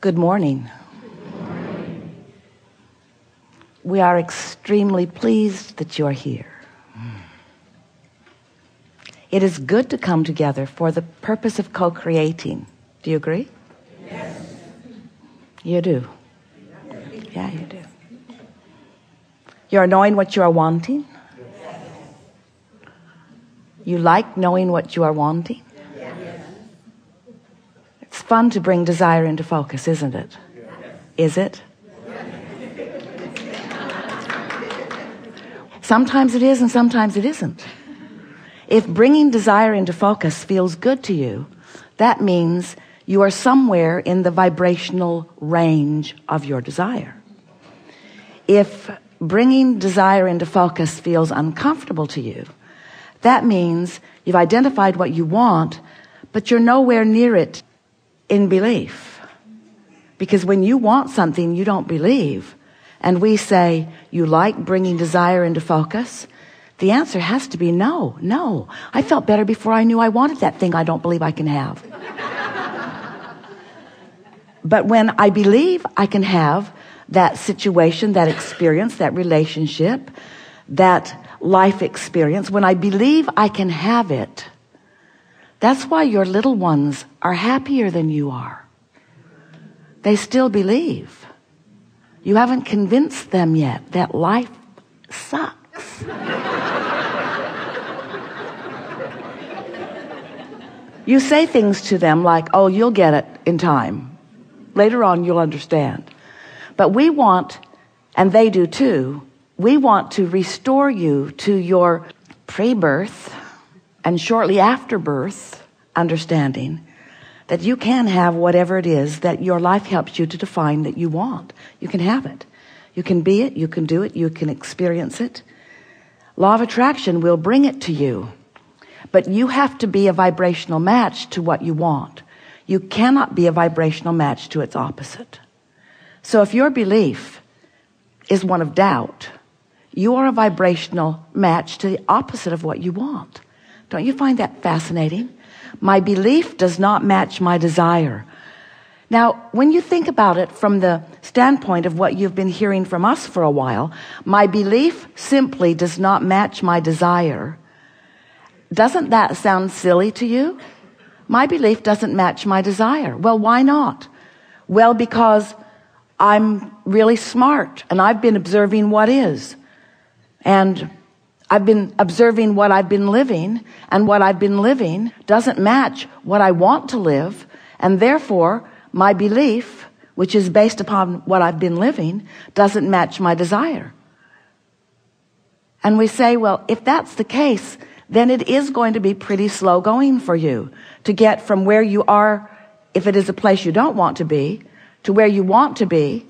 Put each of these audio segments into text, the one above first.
Good morning. We are extremely pleased that you're here. It is good to come together for the purpose of co-creating. Do you agree? Yes. You do. Yeah, you do. You're knowing what you are wanting? Yes. You like knowing what you are wanting? Yes. It's fun to bring desire into focus, isn't it? Is it? Sometimes it is and sometimes it isn't. If bringing desire into focus feels good to you, that means you are somewhere in the vibrational range of your desire. If bringing desire into focus feels uncomfortable to you, that means you've identified what you want, but you're nowhere near it in belief. Because when you want something you don't believe, and we say you like bringing desire into focus, the answer has to be no. I felt better before I knew I wanted that thing I don't believe I can have. But when I believe I can have that situation, that experience, that relationship, that life experience, when I believe I can have it, that's why your little ones are happier than you are. They still believe. You haven't convinced them yet that life sucks. You say things to them like, oh, you'll get it in time. Later on, you'll understand. But we want, and they do too, we want to restore you to your pre-birth and shortly after birth understanding that you can have whatever it is that your life helps you to define that you want. You can have it. You can be it. You can do it. You can experience it. Law of attraction will bring it to you. But you have to be a vibrational match to what you want. You cannot be a vibrational match to its opposite. So if your belief is one of doubt, you are a vibrational match to the opposite of what you want. Don't you find that fascinating? My belief does not match my desire. Now, when you think about it from the standpoint of what you've been hearing from us for a while, my belief simply does not match my desire. Doesn't that sound silly to you? My belief doesn't match my desire. Well, why not? Well, because I'm really smart and I've been observing what is. And I've been observing what I've been living, and what I've been living doesn't match what I want to live, and therefore my belief, which is based upon what I've been living, doesn't match my desire. And we say, well, if that's the case, then it is going to be pretty slow going for you to get from where you are, if it is a place you don't want to be, to where you want to be,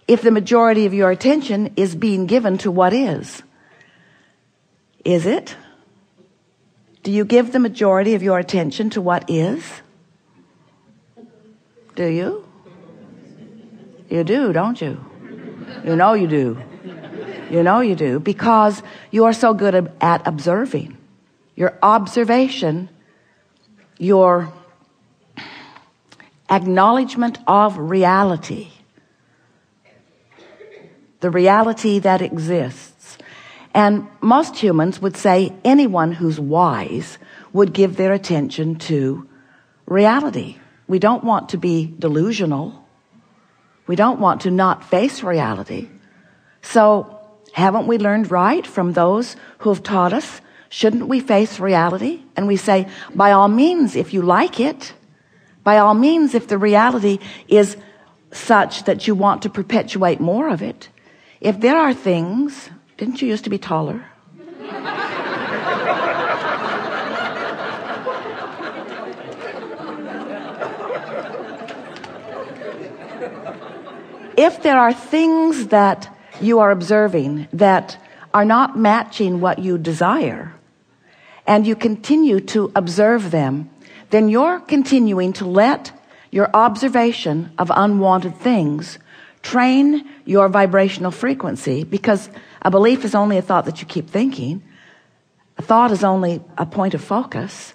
if the majority of your attention is being given to what is. Is it? Do you give the majority of your attention to what is? Do you? You do, don't you? You know you do. You know you do, because you are so good at observing. Your observation, your acknowledgement of reality, the reality that exists. And most humans would say anyone who's wise would give their attention to reality. We don't want to be delusional. We don't want to not face reality. So haven't we learned right from those who have taught us? Shouldn't we face reality? And we say, by all means, if you like it, by all means, if the reality is such that you want to perpetuate more of it, if there are things... Didn't you used to be taller? If there are things that you are observing that are not matching what you desire, and you continue to observe them, then you're continuing to let your observation of unwanted things train your vibrational frequency, because a belief is only a thought that you keep thinking. A thought is only a point of focus.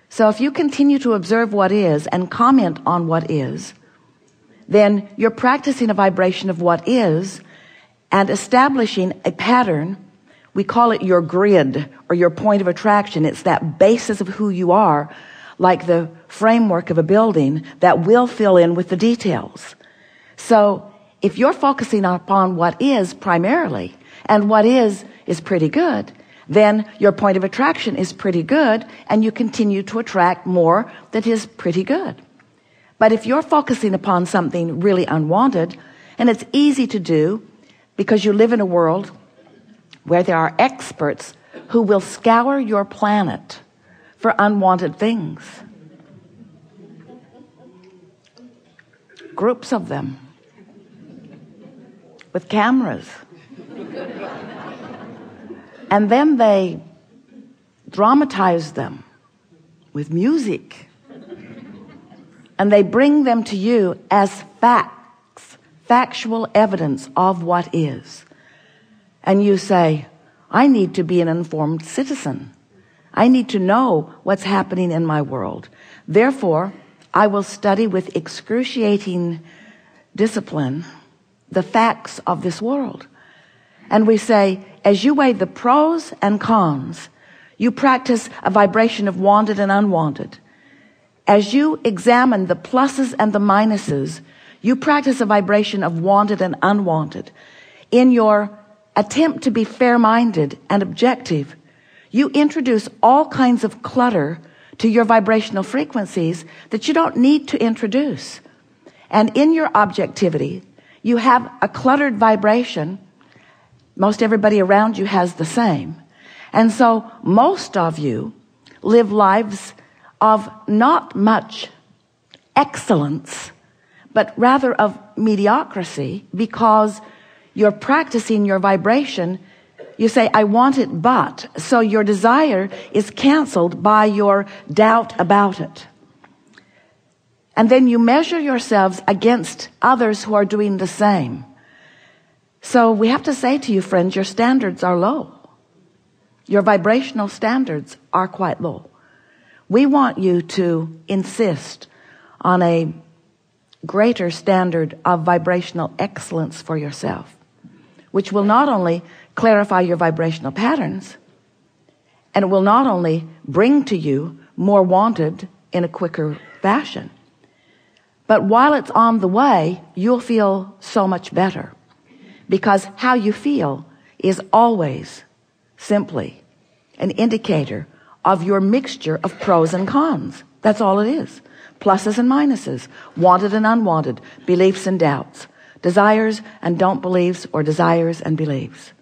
So if you continue to observe what is and comment on what is, then you're practicing a vibration of what is and establishing a pattern. We call it your grid or your point of attraction. It's that basis of who you are, like the framework of a building that will fill in with the details. So if you're focusing upon what is primarily, and what is pretty good, then your point of attraction is pretty good, and you continue to attract more that is pretty good. But if you're focusing upon something really unwanted, and it's easy to do because you live in a world where there are experts who will scour your planet for unwanted things. Groups of them with cameras. And then they dramatize them with music. And they bring them to you as facts, factual evidence of what is. And you say, I need to be an informed citizen. I need to know what's happening in my world. Therefore, I will study with excruciating discipline the facts of this world. And we say, as you weigh the pros and cons, you practice a vibration of wanted and unwanted. As you examine the pluses and the minuses, you practice a vibration of wanted and unwanted. In your attempt to be fair-minded and objective, you introduce all kinds of clutter to your vibrational frequencies that you don't need to introduce. And in your objectivity, you have a cluttered vibration. Most everybody around you has the same. And so most of you live lives of not much excellence, but rather of mediocrity, because you're practicing your vibration. You say, I want it, but. So your desire is canceled by your doubt about it. And then you measure yourselves against others who are doing the same. So we have to say to you, friends, your standards are low. Your vibrational standards are quite low. We want you to insist on a greater standard of vibrational excellence for yourself, which will not only clarify your vibrational patterns, and it will not only bring to you more wanted in a quicker fashion, but while it's on the way, you'll feel so much better, because how you feel is always simply an indicator of your mixture of pros and cons. That's all it is. Pluses and minuses, wanted and unwanted, beliefs and doubts, desires and don't believes, or desires and beliefs.